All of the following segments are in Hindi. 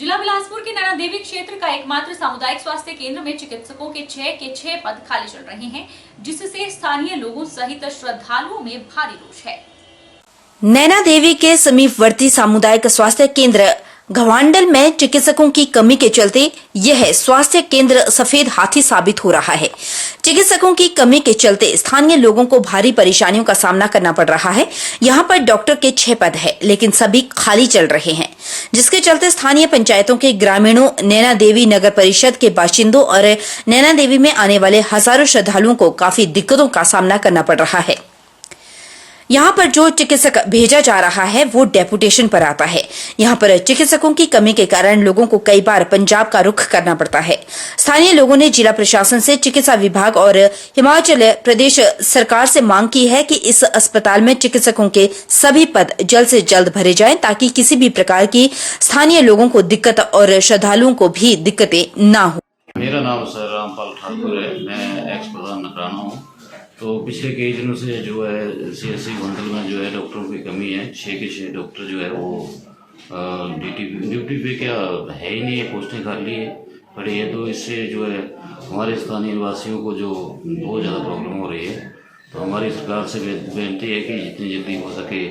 जिला बिलासपुर के नैना देवी क्षेत्र का एकमात्र सामुदायिक स्वास्थ्य केंद्र में चिकित्सकों के 6 पद खाली चल रहे हैं, जिससे स्थानीय लोगों सहित श्रद्धालुओं में भारी रोष है। नैना देवी के समीपवर्ती सामुदायिक स्वास्थ्य केंद्र घवांडल में चिकित्सकों की कमी के चलते यह स्वास्थ्य केंद्र सफेद हाथी साबित हो रहा है। चिकित्सकों की कमी के चलते स्थानीय लोगों को भारी परेशानियों का सामना करना पड़ रहा है। यहाँ पर डॉक्टर के 6 पद है, लेकिन सभी खाली चल रहे हैं, जिसके चलते स्थानीय पंचायतों के ग्रामीणों, नैना देवी नगर परिषद के बाशिंदों और नैना देवी में आने वाले हजारों श्रद्धालुओं को काफी दिक्कतों का सामना करना पड़ रहा है। यहाँ पर जो चिकित्सक भेजा जा रहा है वो डेपुटेशन पर आता है। यहाँ पर चिकित्सकों की कमी के कारण लोगों को कई बार पंजाब का रुख करना पड़ता है। स्थानीय लोगों ने जिला प्रशासन से चिकित्सा विभाग और हिमाचल प्रदेश सरकार से मांग की है कि इस अस्पताल में चिकित्सकों के सभी पद जल्द से जल्द भरे जाएं, ताकि किसी भी प्रकार की स्थानीय लोगों को दिक्कत और श्रद्धालुओं को भी दिक्कतें न हो। मेरा नाम सर रामपाल ठाकुर है, मैं एक्स प्रधान नकराना हूँ। तो पिछले कई दिनों से जो है सीएससी घवांडल में जो है डॉक्टरों की कमी है। 6 के 6 डॉक्टर जो है वो ड्यूटी पे क्या है ही नहीं है, पोस्टें खाली है पड़ी है। तो इससे जो है हमारे स्थानीय निवासियों को जो बहुत ज़्यादा प्रॉब्लम हो रही है। तो हमारी सरकार से बेनती है कि जितनी जल्दी हो सके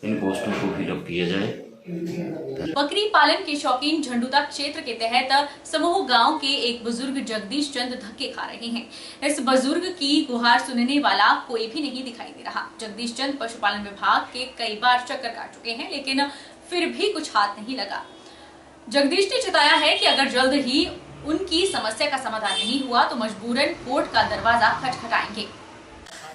इन पोस्टों को फिलअप किया जाए। बकरी पालन के शौकीन झंडुता क्षेत्र के तहत समूह गांव के एक बुजुर्ग जगदीश चंद धक्के खा रहे हैं। इस बुजुर्ग की गुहार सुनने वाला कोई भी नहीं दिखाई दे रहा। जगदीश चंद पशुपालन विभाग के कई बार चक्कर काट चुके हैं, लेकिन फिर भी कुछ हाथ नहीं लगा। जगदीश ने चिताया है कि अगर जल्द ही उनकी समस्या का समाधान नहीं हुआ तो मजबूरन कोर्ट का दरवाजा खटखटाएंगे।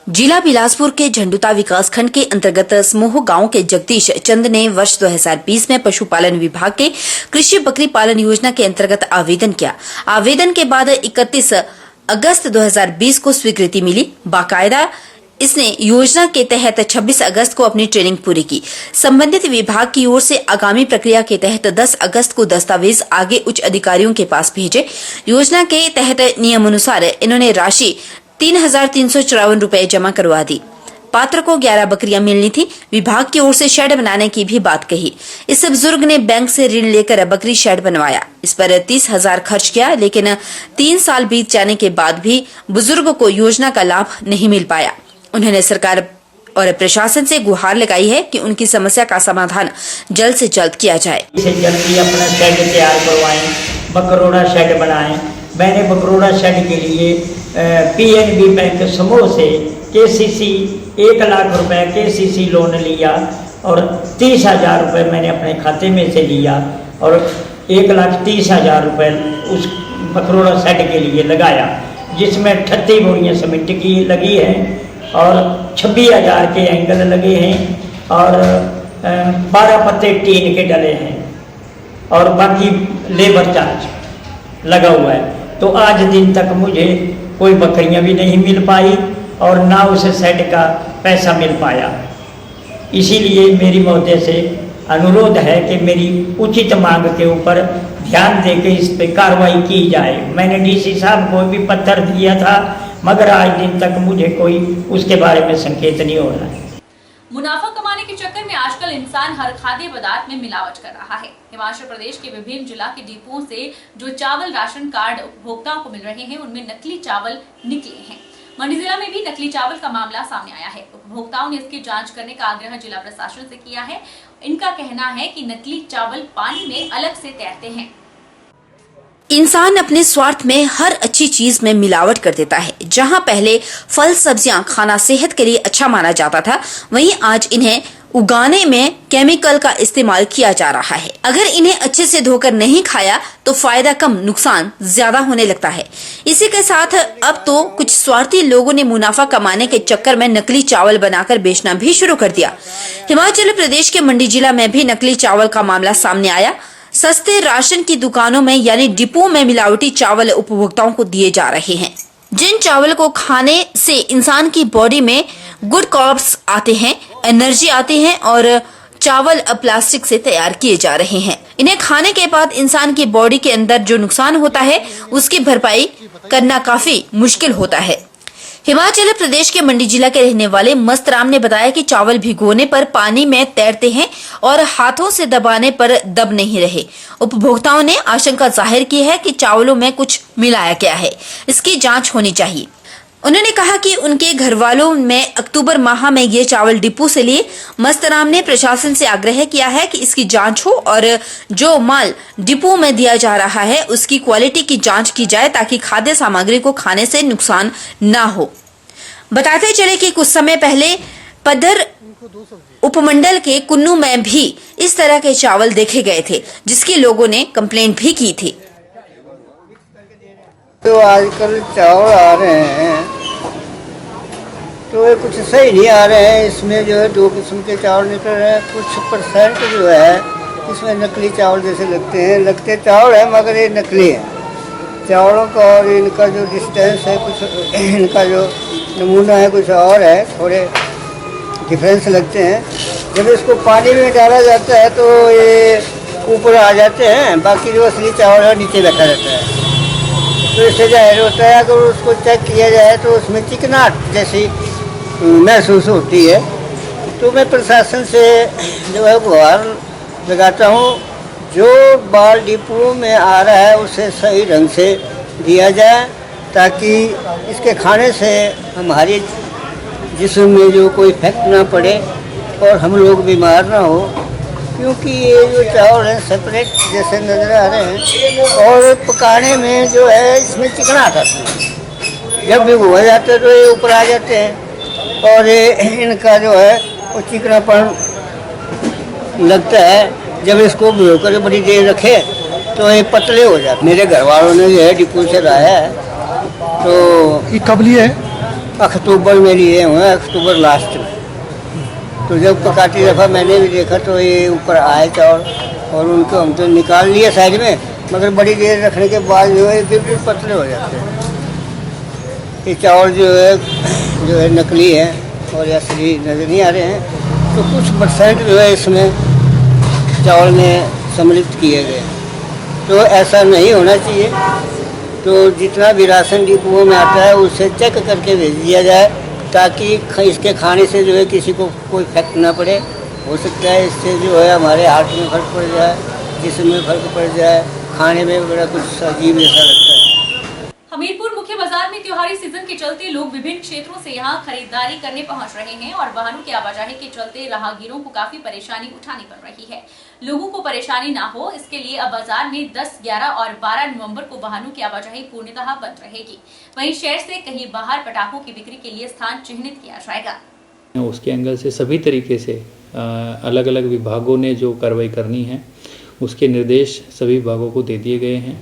जिला बिलासपुर के झंडुता विकासखंड के अंतर्गत समूह गांव के जगदीश चंद ने वर्ष 2020 में पशुपालन विभाग के कृषि बकरी पालन योजना के अंतर्गत आवेदन किया। आवेदन के बाद 31 अगस्त 2020 को स्वीकृति मिली। बाकायदा इसने योजना के तहत 26 अगस्त को अपनी ट्रेनिंग पूरी की। संबंधित विभाग की ओर से आगामी प्रक्रिया के तहत 10 अगस्त को दस्तावेज आगे उच्च अधिकारियों के पास भेजे। योजना के तहत नियमानुसार इन्होंने राशि 3,354 रुपए जमा करवा दी। पात्र को 11 बकरियां मिलनी थी। विभाग की ओर से शेड बनाने की भी बात कही। इस बुजुर्ग ने बैंक से ऋण लेकर बकरी शेड बनवाया। इस पर 30,000 खर्च किया, लेकिन 3 साल बीत जाने के बाद भी बुजुर्ग को योजना का लाभ नहीं मिल पाया। उन्होंने सरकार और प्रशासन से गुहार लगाई है कि उनकी समस्या का समाधान जल्द से जल्द किया जाए। जल्दी अपना शेड तैयार करवाएं, बकरोड़ा शेड बनाएं। मैंने बकरोड़ा शेड के लिए पीएनबी बैंक समूह से केसीसी 1 लाख रुपए केसीसी लोन लिया और 30,000 रुपये मैंने अपने खाते में से लिया और 1,30,000 रुपये उस बकरोड़ा शेड के लिए लगाया, जिसमें 38 बोरियाँ सीमेंट की लगी हैं और 26,000 के एंगल लगे हैं और 12 पत्ते टीन के डले हैं और बाकी लेबर चार्ज लगा हुआ है। तो आज दिन तक मुझे कोई बकरियां भी नहीं मिल पाई और ना उस सेट का पैसा मिल पाया। इसीलिए मेरी महोदय से अनुरोध है कि मेरी उचित मांग के ऊपर ध्यान देकर इस पे कार्रवाई की जाए। मैंने डीसी साहब को भी पत्र दिया था, मगर आज दिन तक मुझे कोई उसके बारे में संकेत नहीं हो रहा है। मुनाफा कमाने के चक्कर में आजकल इंसान हर खाद्य पदार्थ में मिलावट कर रहा है। हिमाचल प्रदेश के विभिन्न जिला के डिपों से जो चावल राशन कार्ड उपभोक्ताओं को मिल रहे हैं, उनमें नकली चावल निकले हैं। मंडी जिला में भी नकली चावल का मामला सामने आया है। उपभोक्ताओं ने इसकी जांच करने का आग्रह जिला प्रशासन से किया है। इनका कहना है कि नकली चावल पानी में अलग से तैरते हैं। इंसान अपने स्वार्थ में हर अच्छी चीज में मिलावट कर देता है। जहां पहले फल सब्जियां खाना सेहत के लिए अच्छा माना जाता था, वहीं आज इन्हें उगाने में केमिकल का इस्तेमाल किया जा रहा है। अगर इन्हें अच्छे से धोकर नहीं खाया तो फायदा कम नुकसान ज्यादा होने लगता है। इसी के साथ अब तो कुछ स्वार्थी लोगों ने मुनाफा कमाने के चक्कर में नकली चावल बनाकर बेचना भी शुरू कर दिया। हिमाचल प्रदेश के मंडी जिला में भी नकली चावल का मामला सामने आया। सस्ते राशन की दुकानों में यानी डिपो में मिलावटी चावल उपभोक्ताओं को दिए जा रहे हैं। जिन चावल को खाने से इंसान की बॉडी में गुड कार्ब्स आते हैं, एनर्जी आती है और चावल प्लास्टिक से तैयार किए जा रहे हैं। इन्हें खाने के बाद इंसान की बॉडी के अंदर जो नुकसान होता है उसकी भरपाई करना काफी मुश्किल होता है। हिमाचल प्रदेश के मंडी जिला के रहने वाले मस्तराम ने बताया कि चावल भिगोने पर पानी में तैरते हैं और हाथों से दबाने पर दब नहीं रहे। उपभोक्ताओं ने आशंका जाहिर की है कि चावलों में कुछ मिलाया गया है, इसकी जांच होनी चाहिए। उन्होंने कहा कि उनके घर वालों में अक्टूबर माह में ये चावल डिपो से लिए। मस्तराम ने प्रशासन से आग्रह किया है कि इसकी जांच हो और जो माल डिपो में दिया जा रहा है उसकी क्वालिटी की जांच की जाए ताकि खाद्य सामग्री को खाने से नुकसान न हो। बताते चले कि कुछ समय पहले पद्धर उपमंडल के कुन्नू में भी इस तरह के चावल देखे गए थे, जिसकी लोगों ने कंप्लेंट भी की थी। तो आजकल चावल आ रहे हैं तो ये कुछ सही नहीं आ रहे हैं। इसमें जो है 2 किस्म के चावल निकल रहे हैं। कुछ परसेंट जो है इसमें नकली चावल जैसे लगते हैं, लगते चावल है मगर ये नकली है। चावलों का और इनका जो डिस्टेंस है, कुछ इनका जो नमूना है कुछ और है, थोड़े डिफरेंस लगते हैं। जब इसको पानी में डाला जाता है तो ये ऊपर आ जाते हैं, बाकी जो असली चावल है नीचे बैठा रहता है। तो इससे जाहिर होता है अगर उसको चेक किया जाए तो उसमें चिकनाहट जैसी महसूस होती है। तो मैं प्रशासन से जो है गुहार लगाता हूँ, जो बाल डिपो में आ रहा है उसे सही ढंग से दिया जाए ताकि इसके खाने से हमारे जिस्म में जो कोई इफेक्ट ना पड़े और हम लोग बीमार ना हो। क्योंकि ये जो चावल है सेपरेट जैसे नज़र आ रहे हैं और पकाने में जो है इसमें चिकनाहट आती है। जब भिगोया जाता है तो ये ऊपर आ जाते हैं और इनका जो है वो चिकनापन लगता है। जब इसको भिगो कर बड़ी देर रखे तो ये पतले हो जाते। मेरे घर वालों ने जो है डिपो से लाया है। तो ये कब लिए है? अक्टूबर में लिए हुए हैं, अक्टूबर लास्ट में। तो जब पकाती दफ़ा मैंने भी देखा तो ये ऊपर आए चावल और उनको हम तो निकाल लिए साइड में, मगर बड़ी देर रखने के बाद जो है बिल्कुल पतले हो जाते हैं। ये चावल जो है नकली है और असली नज़र नहीं आ रहे हैं। तो कुछ परसेंट जो है इसमें चावल में सम्मिलित किए गए, तो ऐसा नहीं होना चाहिए। तो जितना भी राशन डिपो में आता है उसे चेक करके भेज दिया जाए ताकि इसके खाने से जो है किसी को कोई इफेक्ट ना पड़े। हो सकता है इससे जो है हमारे हार्ट में फर्क पड़ जाए, जिस्म में फर्क पड़ जाए, खाने में बड़ा कुछ अजीब जैसा लगता है। हमीरपुर मुख्य बाजार में त्योहारी सीजन के चलते लोग विभिन्न क्षेत्रों से यहां खरीदारी करने पहुंच रहे हैं और वाहनों की आवाजाही के चलते राहगीरों को काफी परेशानी उठानी पड़ रही है। लोगों को परेशानी ना हो इसके लिए अब बाजार में 10, 11 और 12 नवंबर को वाहनों की आवाजाही पूर्णतः बंद रहेगी। वहीं शहर से कहीं बाहर पटाखों की बिक्री के लिए स्थान चिन्हित किया जाएगा। उसके एंगल से सभी तरीके से अलग अलग विभागों ने जो कार्रवाई करनी है उसके निर्देश सभी विभागों को दे दिए गए हैं।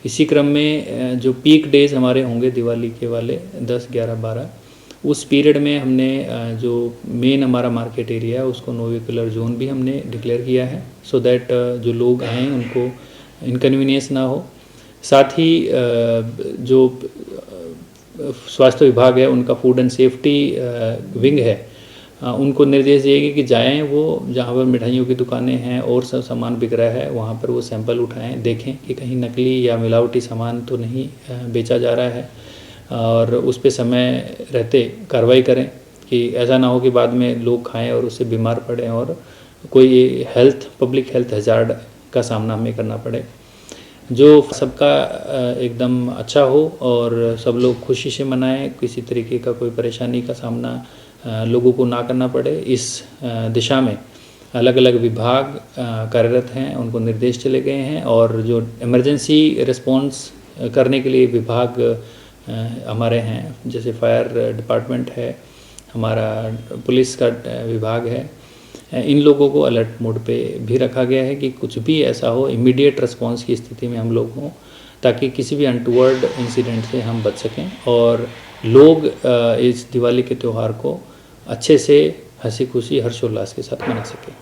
इसी क्रम में जो पीक डेज हमारे होंगे दिवाली के वाले 10, 11, 12, उस पीरियड में हमने जो मेन हमारा मार्केट एरिया है उसको नो व्हीकलर जोन भी हमने डिक्लेयर किया है, सो दैट जो लोग आएँ उनको इनकन्वीनियंस ना हो। साथ ही जो स्वास्थ्य विभाग है उनका फूड एंड सेफ्टी विंग है, उनको निर्देश दिए गए कि जाएं वो जहाँ पर मिठाइयों की दुकानें हैं और सब सामान बिक रहा है वहाँ पर वो सैंपल उठाएं, देखें कि कहीं नकली या मिलावटी सामान तो नहीं बेचा जा रहा है और उस पे समय रहते कार्रवाई करें कि ऐसा ना हो कि बाद में लोग खाएं और उससे बीमार पड़ें और कोई पब्लिक हेल्थ हैजार्ड का सामना हमें करना पड़े। जो सबका एकदम अच्छा हो और सब लोग खुशी से मनाएं, किसी तरीके का कोई परेशानी का सामना लोगों को ना करना पड़े, इस दिशा में अलग अलग विभाग कार्यरत हैं, उनको निर्देश चले गए हैं और जो इमरजेंसी रिस्पॉन्स करने के लिए विभाग हमारे हैं, जैसे फायर डिपार्टमेंट है, हमारा पुलिस का विभाग है, इन लोगों को अलर्ट मोड पे भी रखा गया है कि कुछ भी ऐसा हो इमीडिएट रिस्पॉन्स की स्थिति में हम लोग हों ताकि किसी भी अनटूवर्ड इंसिडेंट से हम बच सकें और लोग इस दिवाली के त्यौहार को अच्छे से हंसी खुशी हर्षोल्लास के साथ मना सकें।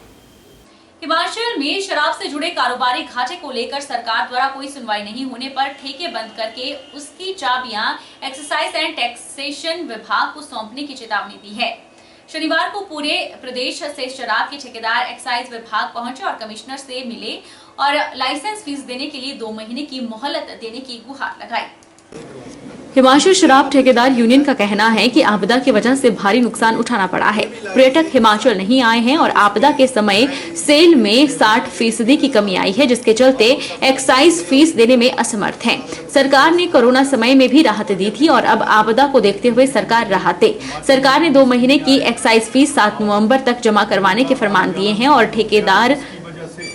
हिमाचल में शराब से जुड़े कारोबारी घाटे को लेकर सरकार द्वारा कोई सुनवाई नहीं होने पर ठेके बंद करके उसकी चाबियां एक्साइज एंड टैक्सेशन विभाग को सौंपने की चेतावनी दी है। शनिवार को पूरे प्रदेश से शराब के ठेकेदार एक्साइज विभाग पहुंचे और कमिश्नर से मिले और लाइसेंस फीस देने के लिए 2 महीने की मोहलत देने की गुहार लगाई। हिमाचल शराब ठेकेदार यूनियन का कहना है कि आपदा की वजह से भारी नुकसान उठाना पड़ा है। पर्यटक हिमाचल नहीं आए हैं और आपदा के समय सेल में 60% की कमी आई है, जिसके चलते एक्साइज फीस देने में असमर्थ हैं। सरकार ने कोरोना समय में भी राहत दी थी और अब आपदा को देखते हुए सरकार ने 2 महीने की एक्साइज फीस 7 नवंबर तक जमा करवाने के फरमान दिए हैं और ठेकेदार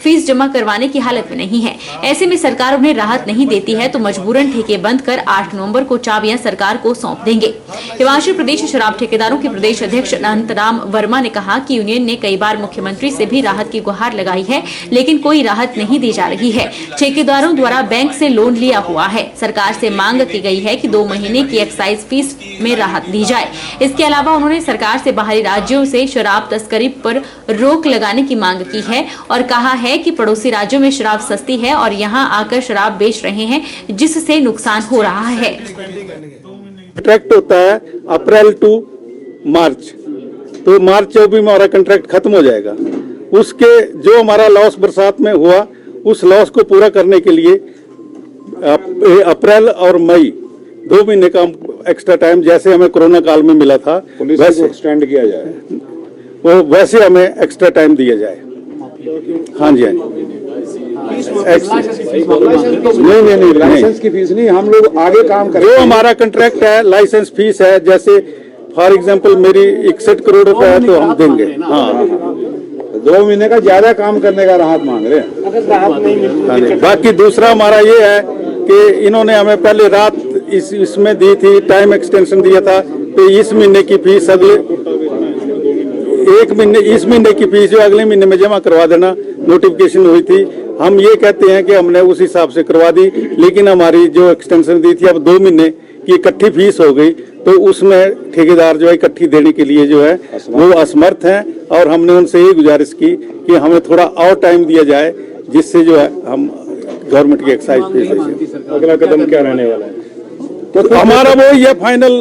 फीस जमा करवाने की हालत में नहीं है। ऐसे में सरकार उन्हें राहत नहीं देती है तो मजबूरन ठेके बंद कर 8 नवंबर को चाबियां सरकार को सौंप देंगे। हिमाचल प्रदेश शराब ठेकेदारों के प्रदेश अध्यक्ष अनंतराम वर्मा ने कहा कि यूनियन ने कई बार मुख्यमंत्री से भी राहत की गुहार लगाई है, लेकिन कोई राहत नहीं दी जा रही है। ठेकेदारों द्वारा बैंक से लोन लिया हुआ है। सरकार से मांग की गई है कि 2 महीने की एक्साइज फीस में राहत दी जाए। इसके अलावा उन्होंने सरकार से बाहरी राज्यों से शराब तस्करी पर रोक लगाने की मांग की है और कहा है कि पड़ोसी राज्यों में शराब सस्ती है और यहां आकर शराब बेच रहे हैं, जिससे नुकसान हो रहा है। कॉन्ट्रैक्ट होता है अप्रैल टू मार्च, तो मार्च 24 में हमारा कॉन्ट्रैक्ट खत्म हो जाएगा। उसके जो हमारा लॉस बरसात में हुआ, उस लॉस को पूरा करने के लिए अप्रैल और मई 2 महीने का एक्स्ट्रा टाइम, जैसे हमें कोरोना काल में मिला था वैसे एक्सटेंड किया जाए, वो वैसे हमें एक्स्ट्रा टाइम दिया जाए। हाँ जी, नहीं, लाइसेंस की फीस नहीं, हम लोग आगे काम करें। जो हमारा कॉन्ट्रैक्ट है, लाइसेंस फीस है, जैसे फॉर एग्जांपल मेरी 61 करोड़ रुपए है तो हम देंगे। हाँ, 2 महीने का ज्यादा काम करने का राहत मांग रहे हैं। बाकी दूसरा हमारा ये है कि इन्होंने हमें पहले रात इसमें दी थी, टाइम एक्सटेंशन दिया था, तो इस महीने की फीस इस महीने की फीस जो अगले महीने में जमा करवा देना नोटिफिकेशन हुई थी। हम ये कहते हैं कि हमने उस हिसाब से करवा दी, लेकिन हमारी जो एक्सटेंशन दी थी अब 2 महीने की इकट्ठी फीस हो गई, तो उसमें ठेकेदार जो है इकट्ठी देने के लिए जो है वो असमर्थ हैं और हमने उनसे ये गुजारिश की कि हमें थोड़ा और टाइम दिया जाए, जिससे जो है हम गवर्नमेंट की एक्साइज फीस। अगला कदम क्या रहने वाला है? तो हमारा वो ये फाइनल,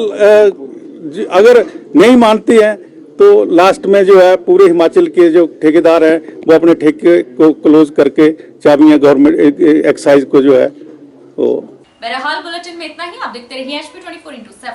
अगर नहीं मानती है तो लास्ट में जो है पूरे हिमाचल के जो ठेकेदार हैं वो अपने ठेके को क्लोज करके चाबियां गवर्नमेंट एक्साइज को जो है वो। बहरहाल बुलेटिन में इतना ही। आप देखते रहिए HP 24x7।